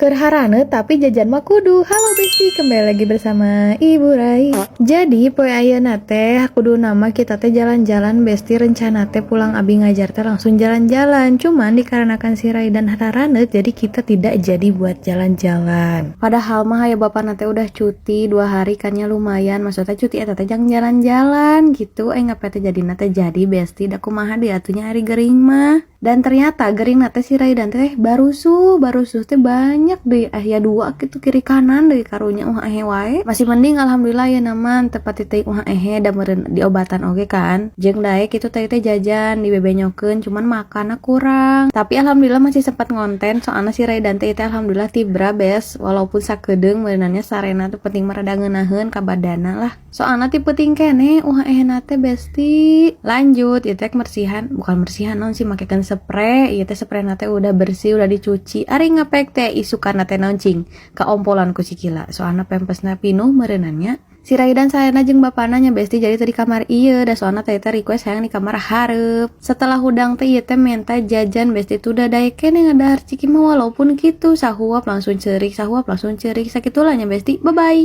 Kerharane tapi jajan mah kudu. Halo Besti, kembali lagi bersama Ibu Rai. Jadi poe ayeuna teh kudu nama kita teh jalan-jalan Besti, rencana teh pulang abi ngajar teh langsung jalan-jalan. Cuman dikarenakan si Rai dan Harane jadi kita tidak jadi buat jalan-jalan. Padahal mah ya bapak nate udah cuti 2 hari kannya lumayan. Maksudnya cuti eta teh jang jalan-jalan gitu. Ngapain teh jadi nate jadi Besti, da kumaha diatunya hari gering mah. Dan ternyata gering nate si Rai dan teh barusuh teh banyak deh, ya 2 gitu kiri kanan deh karunya wae. Masih mending alhamdulillah ya naman tepat teh da meureun diobatan oge kan. Jeung daek kitu teh jajan di bebenyokeun cuman makanna kurang. Tapi alhamdulillah masih sempat ngonten soalnya si Rai dan teh alhamdulillah tibra bes walaupun sakedeung meunannya sarena teh penting merada ngeunaheun ka badana lah. Soalnya ti penting keneh teh Besti. Lanjut ieu teh bukan mersihan non sih makekeun spray. Ieu teh spray nate udah bersih, udah dicuci. Ari ngapek teh isukan nate nauncing kaompolan ku sikila. Soalna pempesna pinuh meureunannya. Si Rai dan Sayana jeung bapana nya Besti jadi tadi kamar ieu da soalna teh request hayang di kamar hareup. Setelah hudang teh ieu teh minta jajan Besti tuh da daek keneh ngadahar ciki mah walaupun kitu sahuap langsung ceurik sakitulah nya Besti. Bye bye.